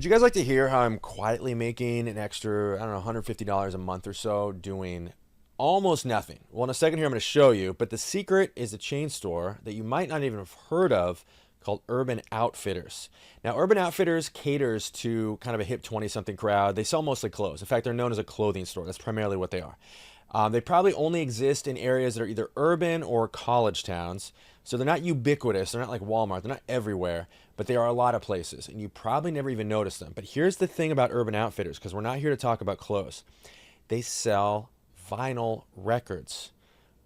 Would you guys like to hear how I'm quietly making an extra, I don't know, $150 a month or so doing almost nothing? Well, in a second here, I'm going to show you, but the secret is a chain store that you might not even have heard of called Urban Outfitters. Now, Urban Outfitters caters to kind of a hip 20-something crowd. They sell mostly clothes. In fact, they're known as a clothing store. That's primarily what they are. They probably only exist in areas that are either urban or college towns. So they're not ubiquitous. They're not like Walmart. They're not everywhere, but they are a lot of places, and you probably never even noticed them. But here's the thing about Urban Outfitters, because we're not here to talk about clothes. They sell vinyl records.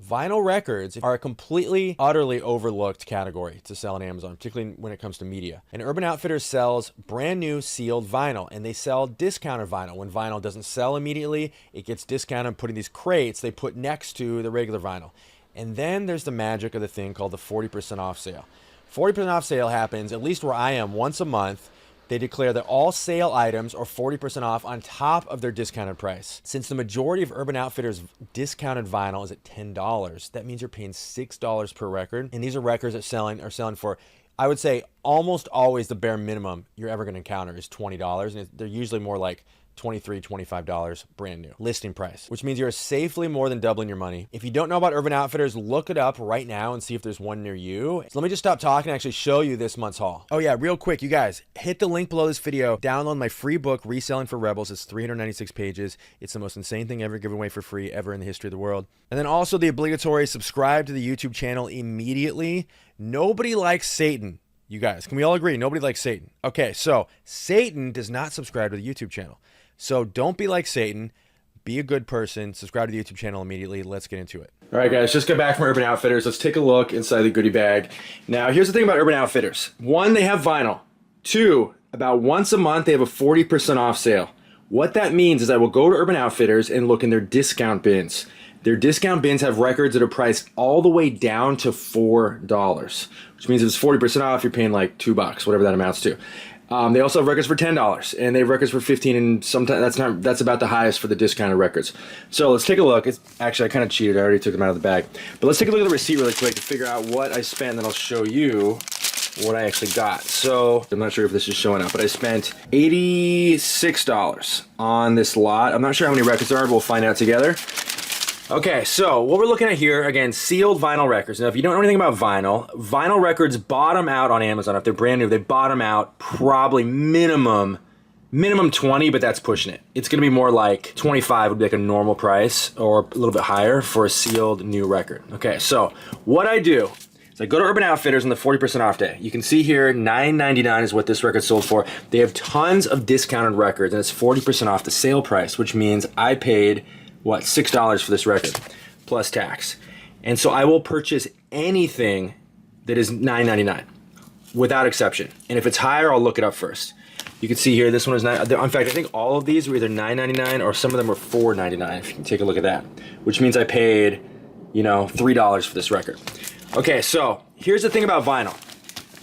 Vinyl records are a completely, utterly overlooked category to sell on Amazon, particularly when it comes to media. And Urban Outfitters sells brand new sealed vinyl, and they sell discounted vinyl. When vinyl doesn't sell immediately, it gets discounted, put in these crates they put next to the regular vinyl. And then there's the magic of the thing called the 40% off sale. 40% off sale happens, at least where I am, once a month. They declare that all sale items are 40% off on top of their discounted price. Since the majority of Urban Outfitters discounted vinyl is at $10, that means you're paying $6 per record. And these are records that are selling for, I would say, almost always the bare minimum you're ever going to encounter is $20. And they're usually more like $23, $25 brand new listing price, which means you're safely more than doubling your money. If you don't know about Urban Outfitters, look it up right now and see if there's one near you. So let me just stop talking and actually show you this month's haul. Oh yeah, real quick, you guys, hit the link below this video, download my free book, Reselling for Rebels. It's 396 pages. It's the most insane thing ever given away for free ever in the history of the world. And then also the obligatory subscribe to the YouTube channel immediately. Nobody likes Satan. You guys, can we all agree? Nobody likes Satan. Okay, so Satan does not subscribe to the YouTube channel. So don't be like Satan. Be a good person. Subscribe to the YouTube channel immediately. Let's get into it. All right, guys, just got back from Urban Outfitters. Let's take a look inside the goodie bag. Now, here's the thing about Urban Outfitters. One, they have vinyl. Two, about once a month, they have a 40% off sale. What that means is I will go to Urban Outfitters and look in their discount bins. Their discount bins have records that are priced all the way down to $4, which means if it's 40% off, you're paying like $2, whatever that amounts to. They also have records for $10, and they have records for $15, and sometimes that's about the highest for the discounted records. So let's take a look. Actually, I kind of cheated. I already took them out of the bag. But let's take a look at the receipt really quick to figure out what I spent, and then I'll show you what I actually got. So I'm not sure if this is showing up, but I spent $86 on this lot. I'm not sure how many records there are, but we'll find out together. Okay, so what we're looking at here, again, sealed vinyl records. Now, if you don't know anything about vinyl, vinyl records bottom out on Amazon. If they're brand new, they bottom out probably minimum 20, but that's pushing it. It's gonna be more like 25 would be like a normal price, or a little bit higher for a sealed new record. Okay, so what I do is I go to Urban Outfitters on the 40% off day. You can see here, $9.99 is what this record sold for. They have tons of discounted records, and it's 40% off the sale price, which means I paid what, $6 for this record, plus tax. And so I will purchase anything that is $9.99, without exception. And if it's higher, I'll look it up first. You can see here, this one is in fact, I think all of these were either $9.99 or some of them were $4.99, if you can take a look at that. Which means I paid, you know, $3 for this record. Okay, so here's the thing about vinyl.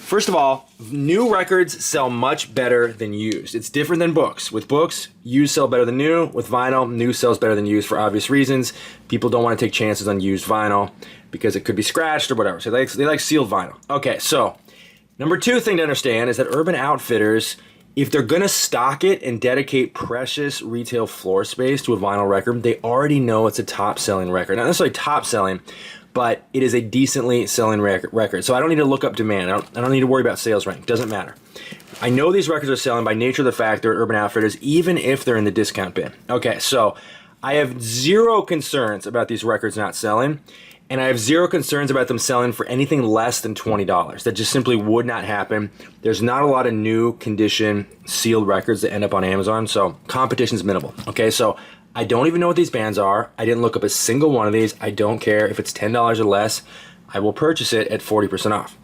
First of all, new records sell much better than used. It's different than books. With books, used sell better than new. With vinyl, new sells better than used for obvious reasons. People don't want to take chances on used vinyl because it could be scratched or whatever. So they like sealed vinyl. Okay, so number two thing to understand is that Urban Outfitters, if they're gonna stock it and dedicate precious retail floor space to a vinyl record, they already know it's a top selling record. Not necessarily top selling, but it is a decently selling record. So I don't need to look up demand. I don't need to worry about sales rank. Doesn't matter. I know these records are selling by nature of the fact they're at Urban Outfitters, even if they're in the discount bin. Okay, so I have zero concerns about these records not selling, and I have zero concerns about them selling for anything less than $20. That just simply would not happen. There's not a lot of new condition sealed records that end up on Amazon, so competition's minimal. Okay, so I don't even know what these bands are. I didn't look up a single one of these. I don't care if it's $10 or less. I will purchase it at 40% off.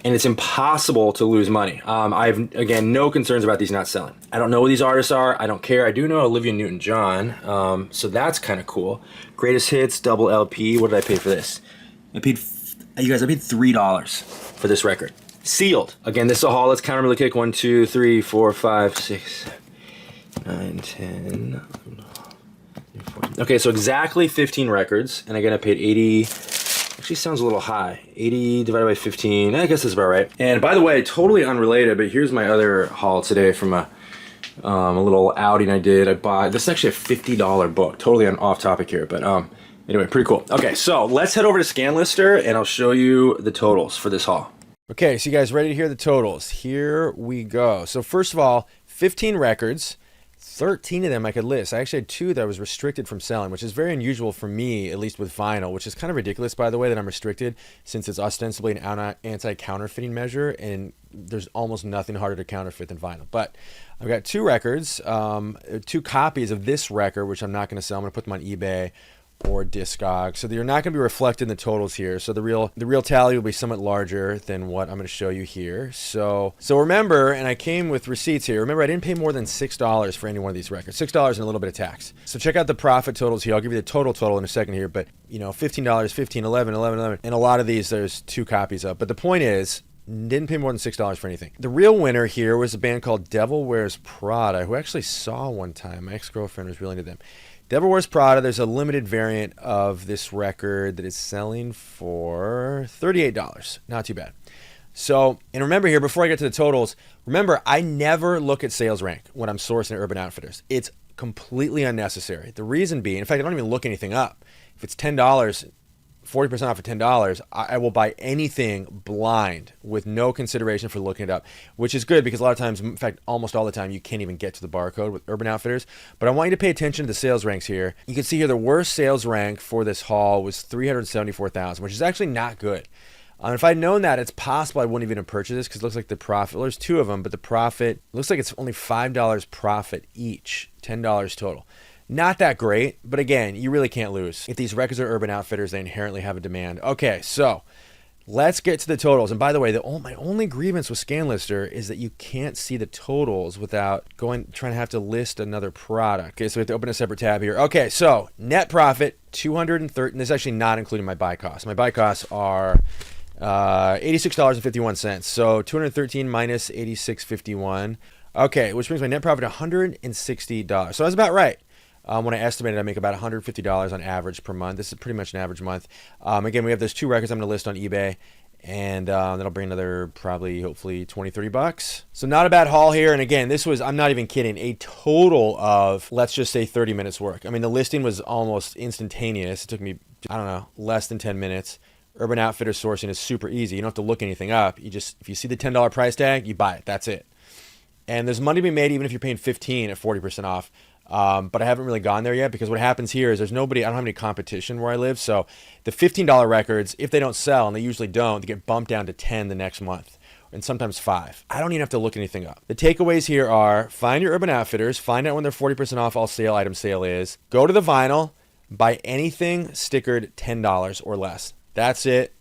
And it's impossible to lose money. I have, again, no concerns about these not selling. I don't know who these artists are. I don't care. I do know Olivia Newton-John, so that's kind of cool. Greatest Hits, double LP. What did I pay for this? I paid $3 for this record. Sealed. Again, this is a haul. Let's count them really quick. 1, 2, 3, 4, 5, 6, 9, 10. Okay, so exactly 15 records, and again I paid 80, actually sounds a little high, 80 divided by 15, I guess that's about right. And by the way, totally unrelated, but here's my other haul today from a A little outing I did. I bought, this is actually a $50 book, totally on off topic here, but anyway, pretty cool. Okay, so let's head over to ScanLister and I'll show you the totals for this haul. Okay, so you guys ready to hear the totals? Here we go. So first of all, 15 records. 13 of them I could list. I actually had 2 that I was restricted from selling, which is very unusual for me, at least with vinyl, which is kind of ridiculous, by the way, that I'm restricted, since it's ostensibly an anti-counterfeiting measure, and there's almost nothing harder to counterfeit than vinyl. But I've got 2 records, 2 copies of this record, which I'm not going to sell. I'm going to put them on eBay or Discog, so they're not going to be reflected in the totals here. So the real tally will be somewhat larger than what I'm going to show you here. So remember, and I came with receipts here. Remember, I didn't pay more than $6 for any one of these records. $6 and a little bit of tax. So check out the profit totals here. I'll give you the total in a second here. But you know, $15, $15, $11, $11, $11, and a lot of these there's 2 copies of. But the point is, didn't pay more than $6 for anything. The real winner here was a band called Devil Wears Prada, who I actually saw one time. My ex-girlfriend was really into them. Devil Wears Prada, there's a limited variant of this record that is selling for $38. Not too bad. So, and remember here, before I get to the totals, remember, I never look at sales rank when I'm sourcing at Urban Outfitters. It's completely unnecessary. The reason being, in fact, I don't even look anything up. If it's $10, 40% off for $10, I will buy anything blind with no consideration for looking it up, which is good because a lot of times, in fact, almost all the time, you can't even get to the barcode with Urban Outfitters. But I want you to pay attention to the sales ranks here. You can see here the worst sales rank for this haul was $374,000, which is actually not good. If I'd known that, it's possible I wouldn't even have purchased this because it looks like the profit, well, there's 2 of them, but the profit looks like it's only $5 profit each, $10 total. Not that great, but again, you really can't lose. If these records are Urban Outfitters, they inherently have a demand. Okay, so let's get to the totals. And by the way, my only grievance with ScanLister is that you can't see the totals without trying to have to list another product. Okay, so we have to open a separate tab here. Okay, so net profit, $230. This is actually not including my buy costs. My buy costs are $86.51. So $213 minus $86.51. Okay, which brings my net profit to $160. So that's about right. When I estimated, I make about $150 on average per month. This is pretty much an average month. Again, we have those 2 records I'm going to list on eBay, and that'll bring another probably, hopefully, $20, $30. So not a bad haul here. And again, this was, I'm not even kidding, a total of, let's just say 30 minutes work. I mean, the listing was almost instantaneous. It took me, I don't know, less than 10 minutes. Urban Outfitters sourcing is super easy. You don't have to look anything up. If you see the $10 price tag, you buy it. That's it. And there's money to be made even if you're paying $15 at 40% off. But I haven't really gone there yet because what happens here is there's nobody, I don't have any competition where I live. So the $15 records, if they don't sell, and they usually don't, they get bumped down to 10 the next month, and sometimes 5. I don't even have to look anything up. The takeaways here are find your Urban Outfitters, find out when their 40% off all sale item sale is, go to the vinyl, buy anything stickered $10 or less. That's it.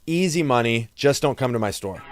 Easy money. Just don't come to my store.